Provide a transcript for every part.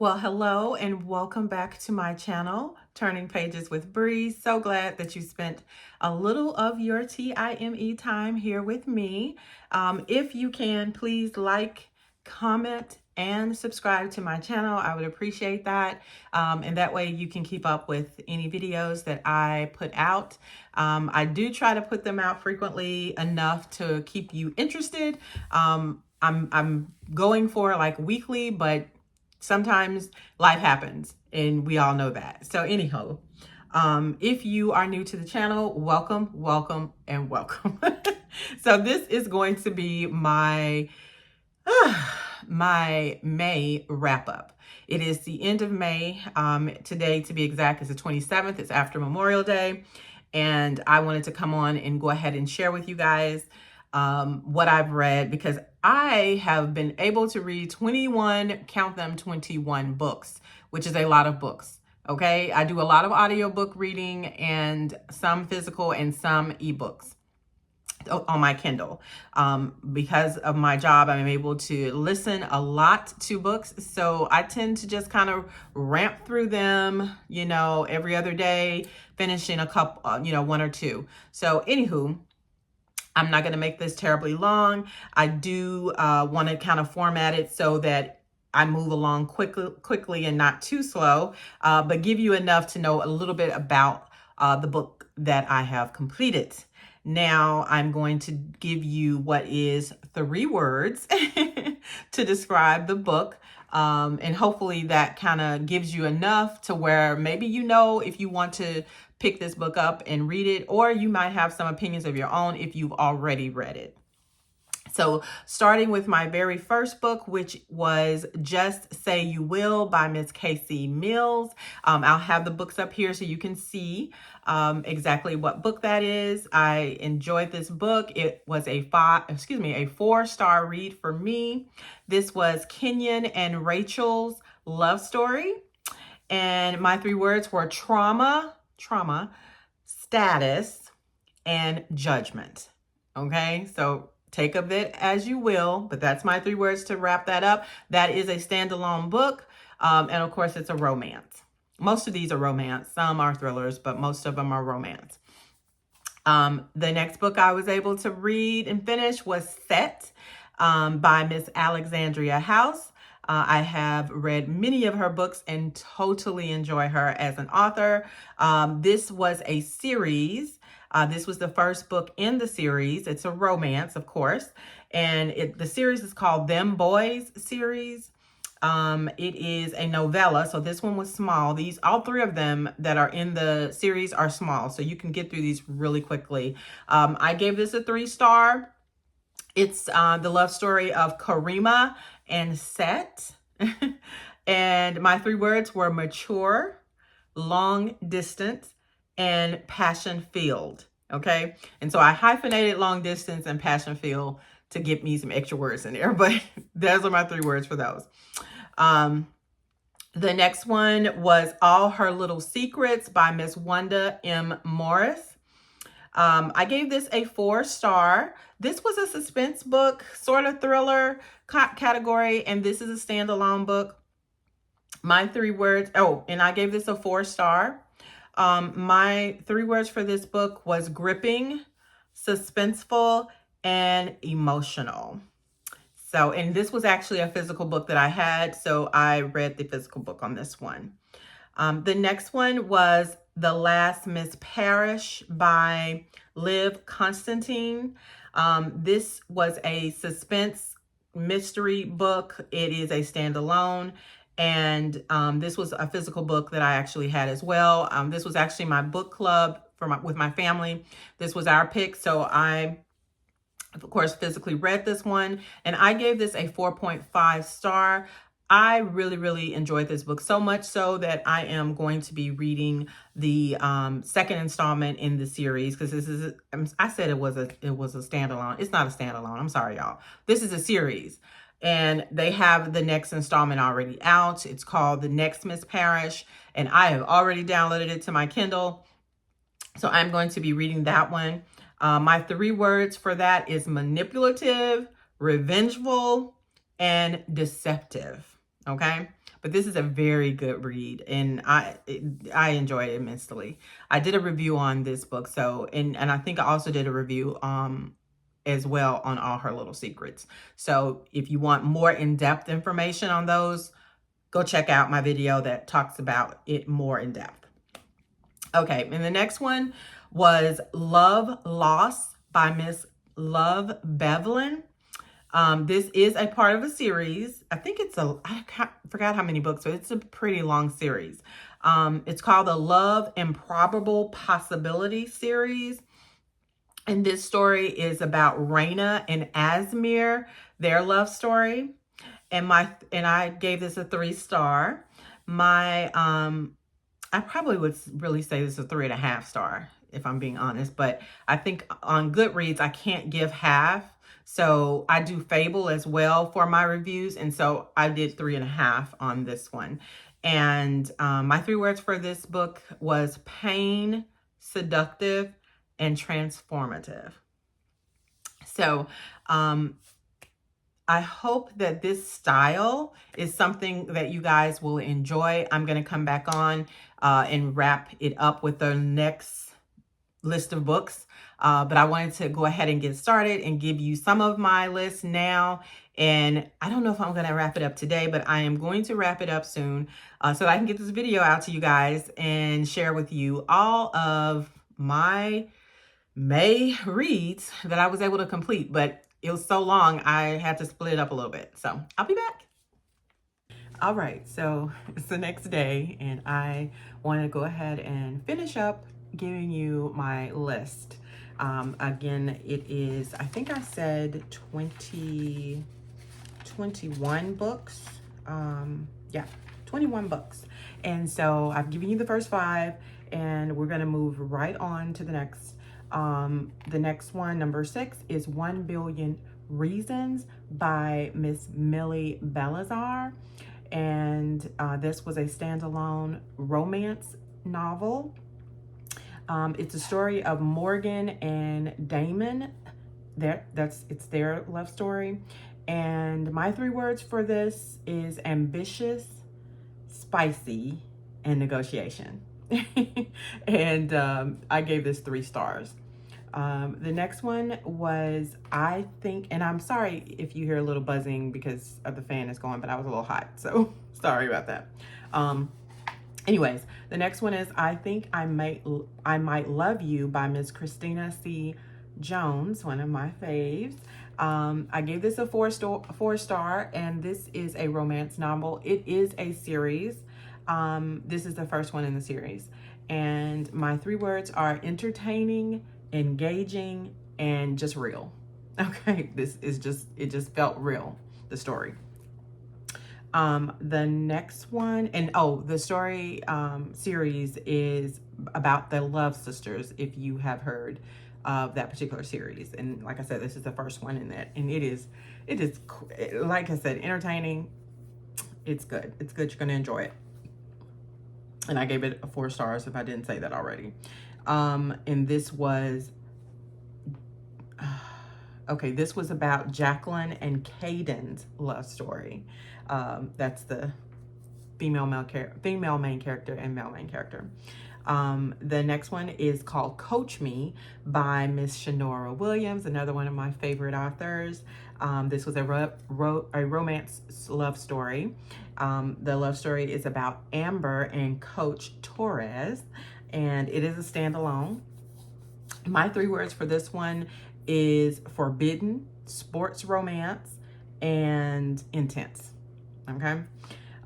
Well, hello and welcome back to my channel, Turning Pages with Bree. So glad that you spent a little of your TIME time here with me. If you can, please like, comment, and subscribe to my channel. I would appreciate that. And that way you can keep up with any videos that I put out. I do try to put them out frequently enough to keep you interested. I'm going for like weekly, but sometimes life happens and we all know that. So anyhow, if you are new to the channel, welcome, welcome, and welcome. So this is going to be my my May wrap up. It is the end of May. Today, to be exact, is the 27th. It's after Memorial Day. And I wanted to come on and go ahead and share with you guys what I've read, because I have been able to read 21, count them, 21 books, which is a lot of books. Okay. I do a lot of audiobook reading and some physical and some ebooks on my Kindle. Because of my job, I'm able to listen a lot to books. So I tend to just kind of ramp through them, every other day, finishing a couple, one or two. So anywho, I'm not going to make this terribly long. I do want to kind of format it so that I move along quickly and not too slow, but give you enough to know a little bit about the book that I have completed. Now I'm going to give you what is 3 words to describe the book. And hopefully that kind of gives you enough to where maybe if you want to pick this book up and read it, or you might have some opinions of your own if you've already read it. So starting with my very first book, which was Just Say You Will by Miss Casey Mills. I'll have the books up here so you can see exactly what book that is. I enjoyed this book. It was a 4-star read for me. This was Kenyon and Rachel's love story. And my 3 words were trauma, status, and judgment. Okay, so take of it as you will, but that's my 3 words to wrap that up. That is a standalone book. And of course, it's a romance. Most of these are romance. Some are thrillers, but most of them are romance. The next book I was able to read and finish was Set by Miss Alexandria House. I have read many of her books and totally enjoy her as an author. This was a series. This was the first book in the series. It's a romance, of course. And the series is called Them Boys series. It is a novella. So this one was small. All 3 of them that are in the series are small. So you can get through these really quickly. I gave this a 3-star. It's the love story of Karima and Set. And my 3 words were mature, long distance, and passion filled. Okay. And so I hyphenated long distance and passion filled to give me some extra words in there, but those are my 3 words for those. The next one was All Her Little Secrets by Miss Wanda M. Morris. I gave this a 4-star. This was a suspense book, sort of thriller category, and this is a standalone book. My 3 words, and I gave this a 4-star. My 3 words for this book was gripping, suspenseful, and emotional. So, and this was actually a physical book that I had, so I read the physical book on this one. The next one was The Last Miss Parrish by Liv Constantine. This was a suspense mystery book. It is a standalone. And this was a physical book that I actually had as well. This was actually my book club with my family. This was our pick. So I, of course, physically read this one. And I gave this a 4.5 star. I really, really enjoyed this book, so much so that I am going to be reading the second installment in the series, because this is, I said it was a standalone. It's not a standalone. I'm sorry, y'all. This is a series. And they have the next installment already out. It's called The Next Miss Parrish. And I have already downloaded it to my Kindle. So I'm going to be reading that one. My 3 words for that is manipulative, revengeful, and deceptive. Okay. but this is a very good read, and I enjoy it immensely. I did a review on this book, so and I think I also did a review as well on All Her Little Secrets. So if you want more in-depth information on those, go check out my video that talks about it more in depth. Okay, and the next one was Love Lost by Miss Love Bevelin. This is a part of a series. I think forgot how many books, but it's a pretty long series. It's called the Love Improbable Possibility series. And this story is about Raina and Asmir, their love story. And I gave this a 3-star. I probably would really say this is a 3.5 star, if I'm being honest. But I think on Goodreads, I can't give half. So I do Fable as well for my reviews. And so I did 3.5 on this one. And my 3 words for this book was pain, seductive, and transformative. So I hope that this style is something that you guys will enjoy. I'm going to come back on and wrap it up with the next list of books. But I wanted to go ahead and get started and give you some of my list now. And I don't know if I'm going to wrap it up today, but I am going to wrap it up soon so that I can get this video out to you guys and share with you all of my May reads that I was able to complete. But it was so long, I had to split it up a little bit. So I'll be back. All right, so it's the next day, and I want to go ahead and finish up giving you my list. Again, it is, I think I said 21 books. Yeah, 21 books. And so I've given you the first 5, and we're going to move right on to the next. The next one, number 6, is 1 Billion Reasons by Miss Millie Belazar. And this was a standalone romance novel. It's a story of Morgan and Damon. It's their love story. And my 3 words for this is ambitious, spicy, and negotiation. And I gave this 3 stars. The next one was, I think, and I'm sorry if you hear a little buzzing because of the fan is going, but I was a little hot, so sorry about that. Anyways, the next one is I Think I Might Love You by Miss Christina C. Jones, one of my faves. I gave this a 4-star, and this is a romance novel. It is a series. This is the first one in the series. And my 3 words are entertaining, engaging, and just real. Okay, it just felt real, the story. The next one, and the story series is about the Love Sisters, if you have heard of that particular series. And like I said, this is the first one in that, and it is, like I said, entertaining. It's good. It's good. You're going to enjoy it. And I gave it a 4 stars if I didn't say that already. And this was, this was about Jacqueline and Caden's love story. That's the female main character and male main character. The next one is called Coach Me by Miss Shanora Williams, another one of my favorite authors. This was a romance love story. The love story is about Amber and Coach Torres, and it is a standalone. My 3 words for this one is forbidden, sports romance, and intense. Okay.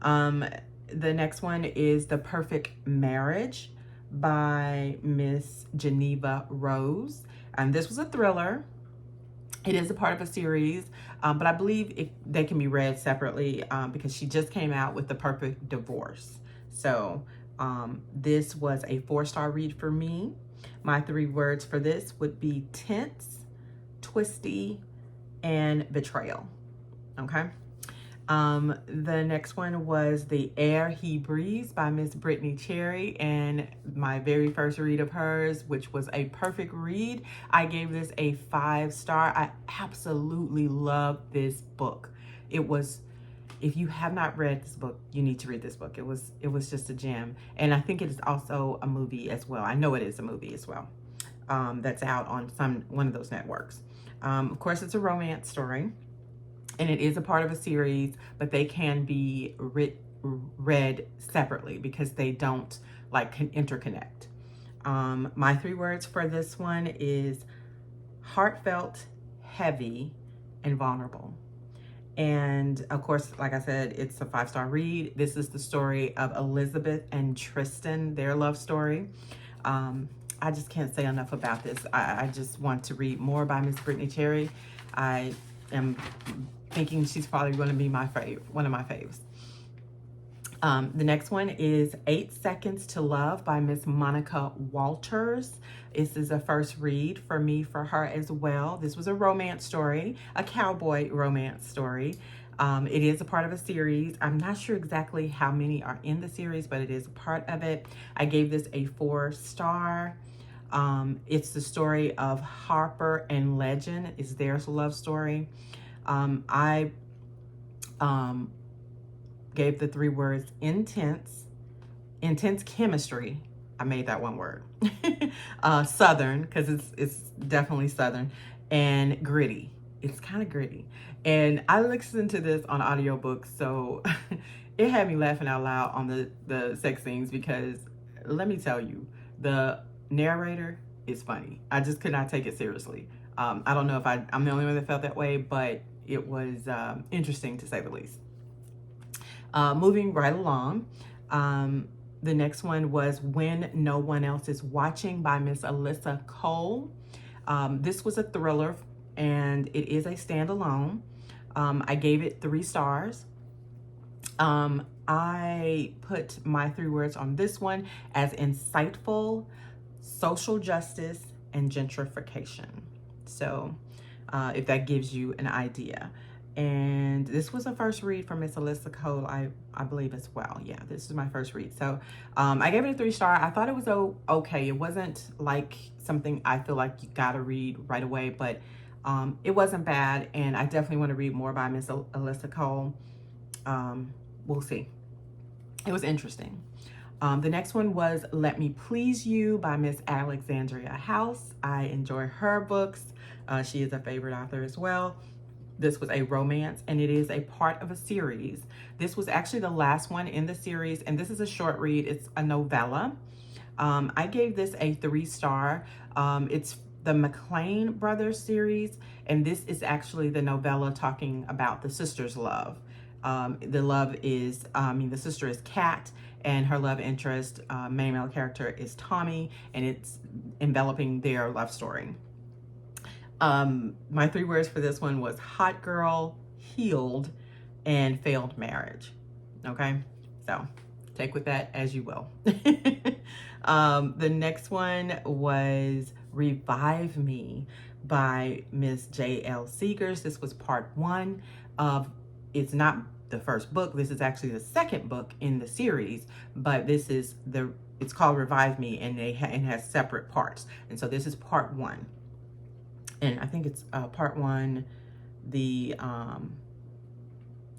The next one is The Perfect Marriage by Miss Geneva Rose. And this was a thriller. It is a part of a series, but I believe they can be read separately because she just came out with The Perfect Divorce. So this was a 4-star read for me. My 3 words for this would be tense, twisty, and betrayal. Okay. The next one was The Air He Breathes by Miss Brittany Cherry, and my very first read of hers, which was a perfect read. I gave this a 5-star. I absolutely loved this book. It was If you have not read this book, you need to read this book. It was just a gem. And I think it is also a movie as well. I know it is a movie as well. That's out on one of those networks. Of course, it's a romance story, and it is a part of a series, but they can be read separately because they don't interconnect. My 3 words for this one is heartfelt, heavy, and vulnerable. And of course, like I said, it's a 5-star read. This is the story of Elizabeth and Tristan, their love story. I just can't say enough about this. I just want to read more by Miss Brittany Cherry. I am thinking she's probably going to be one of my faves. The next one is 8 Seconds to Love by Miss Monica Walters. This is a first read for me for her as well. This was a romance story, a cowboy romance story. It is a part of a series. I'm not sure exactly how many are in the series, but it is a part of it. I gave this a 4-star. It's the story of Harper and Legend. It's their love story. I gave the 3 words intense chemistry. I made that one word. Southern, because it's definitely Southern, and gritty. It's kind of gritty. And I listened to this on audiobooks, so it had me laughing out loud on the sex scenes because let me tell you, the narrator is funny. I just could not take it seriously. I don't know if I'm the only one that felt that way, but it was interesting to say the least. Moving right along, the next one was When No One Else Is Watching by Miss Alyssa Cole. This was a thriller, and it is a standalone. I gave it 3 stars. I put my 3 words on this one as insightful, social justice, and gentrification. So if that gives you an idea. And this was a first read from Miss Alyssa Cole, I believe as well. Yeah, this is my first read. So I gave it a 3-star. I thought it was okay. It wasn't like something I feel like you gotta read right away, but it wasn't bad. And I definitely want to read more by Miss Alyssa Cole. We'll see. It was interesting. The next one was Let Me Please You by Miss Alexandria House. I enjoy her books. She is a favorite author as well. This was a romance, and it is a part of a series. This was actually the last one in the series, and this is a short read. It's a novella. I gave this a 3-star. It's the McLean Brothers series, and this is actually the novella talking about the sisters' love. The love is, the sister is Kat, and her love interest, main male character, is Tommy, and it's enveloping their love story. My 3 words for this one was hot girl, healed, and failed marriage. Okay, so take with that as you will. The next one was Revive Me by Miss J.L. Seegers. This was part 1 of, it's not the first book, this is actually the second book in the series, but this is it's called Revive Me, and it has separate parts. And so this is part 1. And I think it's part 1,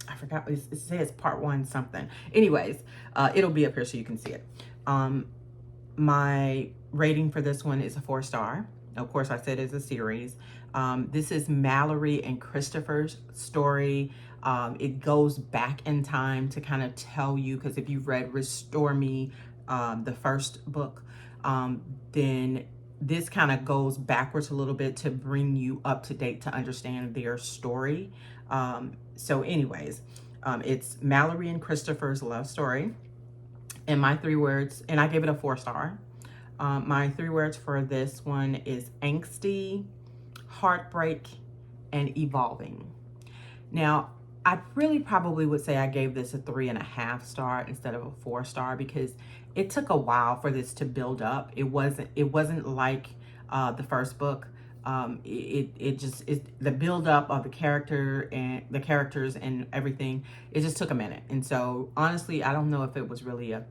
I forgot, it says part 1 something. Anyways, it'll be up here so you can see it. My rating for this one is a 4-star. Of course, I said it's a series. This is Mallory and Christopher's story. It goes back in time to kind of tell you, because if you've read Restore Me, the first book, then this kind of goes backwards a little bit to bring you up to date to understand their story. So anyways, it's Mallory and Christopher's love story. And my 3 words, and I gave it a 4-star. My 3 words for this one is angsty, heartbreak, and evolving. Now, I really probably would say I gave this a 3.5 star instead of a 4-star, because it took a while for this to build up. It wasn't like the first book. The build up of the characters and everything, it just took a minute. And so honestly, I don't know if it was really a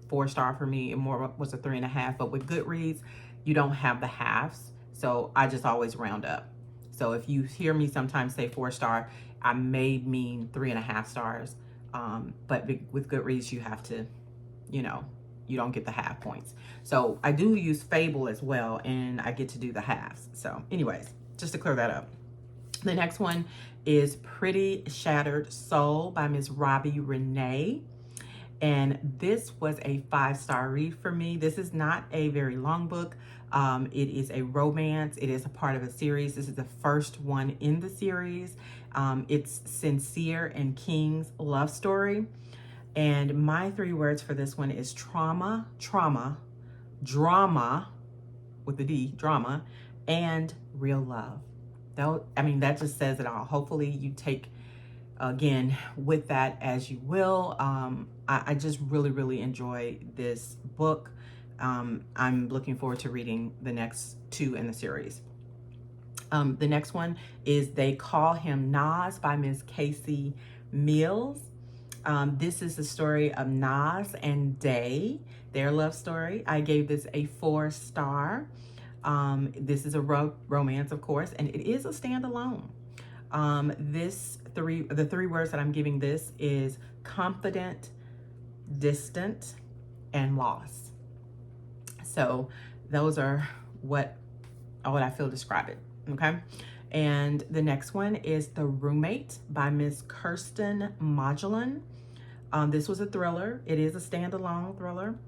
4-star for me. It more was a 3.5, but with Goodreads, you don't have the halves. So I just always round up. So if you hear me sometimes say 4-star, I may mean 3.5 stars. But with Goodreads, you have to, you know, you don't get the half points. So I do use Fable as well, and I get to do the halves. So anyways, just to clear that up. The next one is Pretty Shattered Soul by Miss Robbie Renee. And this was a 5-star read for me. This is not a very long book. It is a romance. It is a part of a series. This is the first one in the series. It's Sincere and King's love story. And my 3 words for this one is trauma, drama, with the D, drama, and real love. That just says it all. Hopefully you take, again, with that as you will. I just really enjoy this book. I'm looking forward to reading the next 2 in the series. The next one is They Call Him Nas by Miss Casey Mills. This is the story of Nas and Day, their love story. I gave this a 4-star. This is a romance, of course, and it is a standalone. The 3 words that I'm giving this is confident, distant, and loss. So those are what I feel describe it. Okay. And the next one is The Roommate by Miss Kirsten Modulin. This was a thriller. It is a standalone thriller.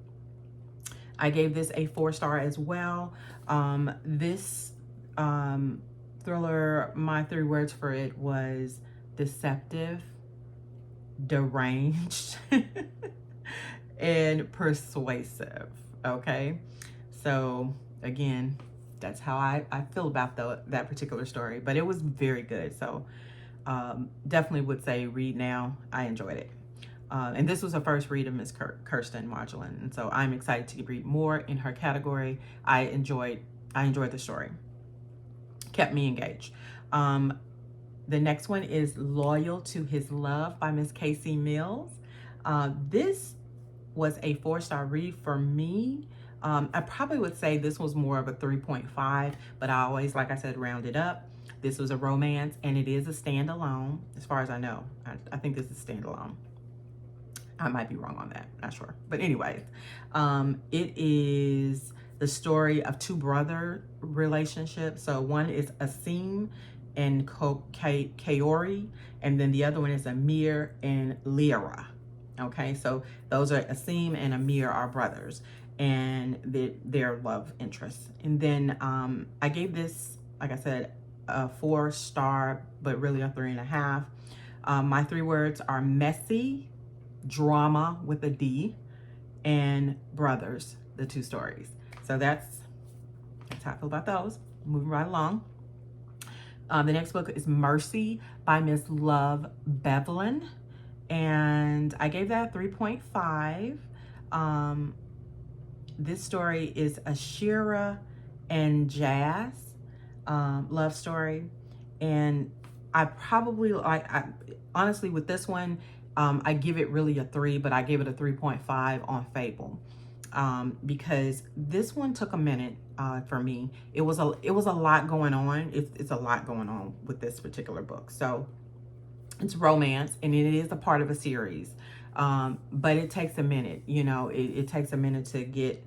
I gave this a 4-star as well. This thriller, my 3 words for it was deceptive, deranged, and persuasive. Okay. So again, that's how I feel about that particular story, but it was very good. So definitely would say read now. I enjoyed it. And this was a first read of Miss Kirsten Modulin. And so I'm excited to read more in her category. I enjoyed the story. Kept me engaged. The next one is Loyal to His Love by Miss Casey Mills. This was a 4-star read for me. I probably would say this was more of a 3.5, but I always, like I said, round it up. This was a romance, and it is a standalone, as far as I know. I think this is standalone. I might be wrong on that, not sure. But anyways, it is the story of 2 brother relationships. So one is Asim and Kaori, and then the other one is Amir and Lyra. Okay, so those are Asim and Amir are brothers, and their love interests. And then I gave this, like I said, a 4-star, but really a 3.5. My 3 words are messy, drama with a D, and brothers, the 2 stories. So that's how I feel about those. Moving right along. The next book is Mercy by Miss Love Bevelin, and I gave that 3.5. This story is Ashira and Jazz love story, and I honestly with this one, I give it really a 3, but I gave it a 3.5 on Fable, because this one took a minute for me. It was a lot going on. It's a lot going on with this particular book. So it's romance, and it is a part of a series, but it takes a minute. You know, it takes a minute to get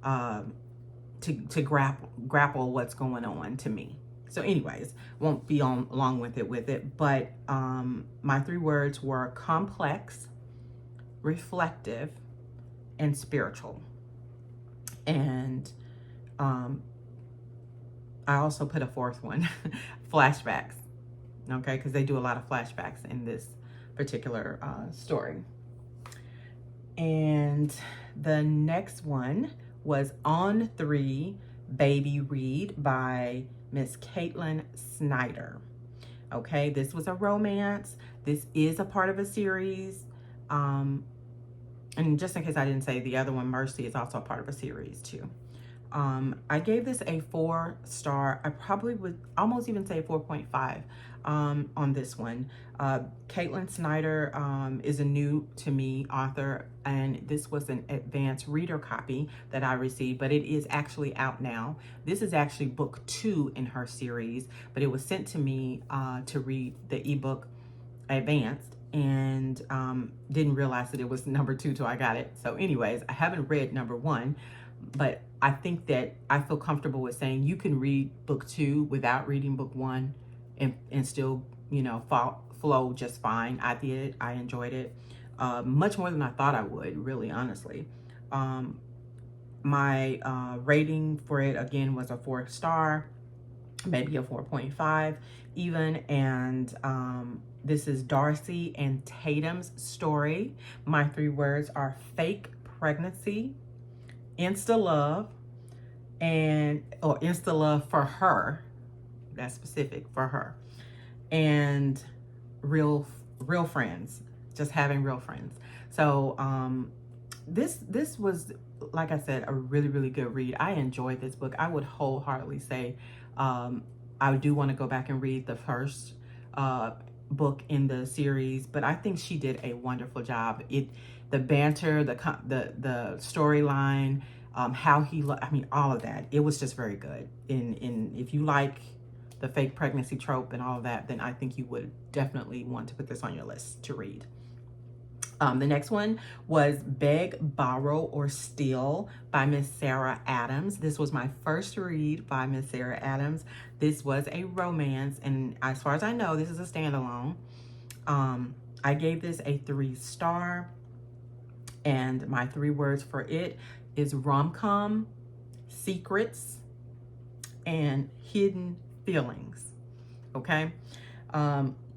to grapple what's going on to me. So anyways, won't be on long with it, but my 3 words were complex, reflective, and spiritual. And I also put a 4th one, flashbacks, okay, because they do a lot of flashbacks in this particular story. And the next one was On 3, Baby Read by Miss Caitlin Snyder. Okay, this was a romance. This is a part of a series. And just in case I didn't say, the other one, Mercy, is also a part of a series too. I gave this a 4-star. I probably would almost even say 4.5 on this one. Caitlin Snyder is a new to me author, and this was an advanced reader copy that I received, but it is actually out now. This is actually book 2 in her series, but it was sent to me to read the ebook advanced, and didn't realize that it was number 2 till I got it. So anyways, I haven't read number 1, but I think that I feel comfortable with saying you can read book 2 without reading book 1 and still, you know, flow just fine. I did. I enjoyed it much more than I thought I would, really, honestly. My rating for it, again, was a 4-star, maybe a 4.5 even. And this is Darcy and Tatum's story. My 3 words are fake pregnancy, insta love, or insta love for her. That's specific, for her. And real friends, just having real friends. So this was, like I said, a really good read. I enjoyed this book. I would wholeheartedly say I do want to go back and read the first book in the series, but I think she did a wonderful job. The banter, the storyline, how I mean, all of that, it was just very good. In if you like the fake pregnancy trope and all of that, then I think you would definitely want to put this on your list to read. The next one was Beg, Borrow, or Steal by Miss Sarah Adams. This was my first read by Miss Sarah Adams. This was a romance, and as far as I know, this is a standalone. I gave this a 3-star, and my 3 words for it is rom-com, secrets, and hidden feelings. Okay.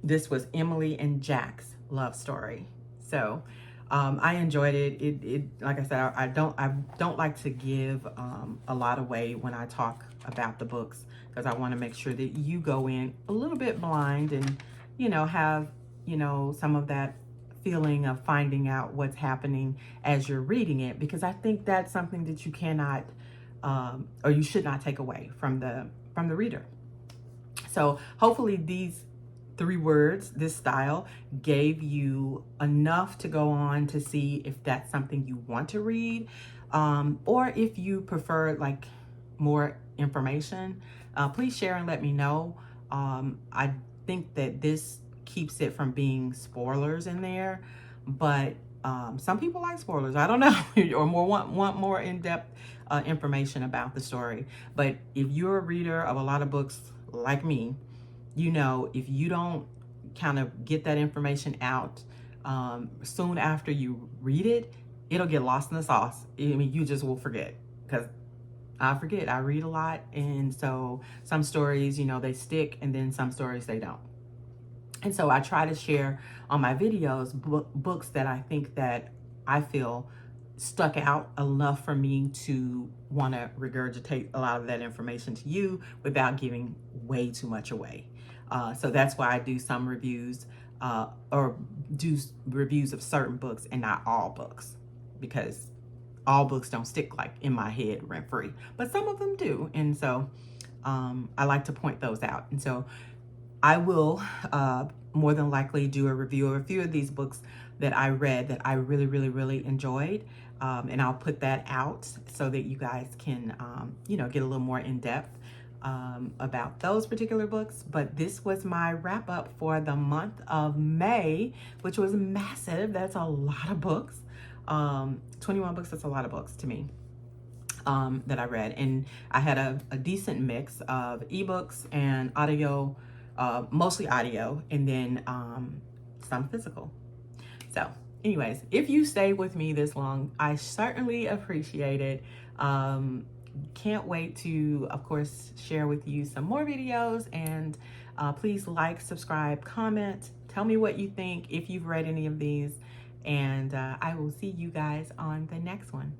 This was Emily and Jack's love story. So I enjoyed it. It like I said, I don't like to give a lot away when I talk about the books, because I want to make sure that you go in a little bit blind and, you know, have, you know, some of that feeling of finding out what's happening as you're reading it, because I think that's something that you cannot or you should not take away from the reader. So hopefully these 3 words, this style, gave you enough to go on to see if that's something you want to read, or if you prefer like more information. Please share and let me know. I think that this keeps it from being spoilers in there, but some people like spoilers, I don't know, or want more in-depth information about the story. But if you're a reader of a lot of books like me, you know, if you don't kind of get that information out soon after you read it, it'll get lost in the sauce. I mean, you just will forget, because I forget. I read a lot, and so some stories, you know, they stick, and then some stories they don't. And so I try to share on my videos books that I think that I feel stuck out enough for me to want to regurgitate a lot of that information to you without giving way too much away. So that's why I do some reviews or do reviews of certain books and not all books, because all books don't stick like in my head rent free, but some of them do. And so I like to point those out. And so I will more than likely do a review of a few of these books that I read that I really enjoyed. And I'll put that out so that you guys can, you know, get a little more in depth about those particular books. But this was my wrap up for the month of May, which was massive. That's a lot of books. 21 books, that's a lot of books to me that I read. And I had a decent mix of ebooks and audio, mostly audio, and then some physical. So anyways, if you stayed with me this long, I certainly appreciate it. Can't wait to, of course, share with you some more videos. And please like, subscribe, comment, tell me what you think if you've read any of these. And I will see you guys on the next one.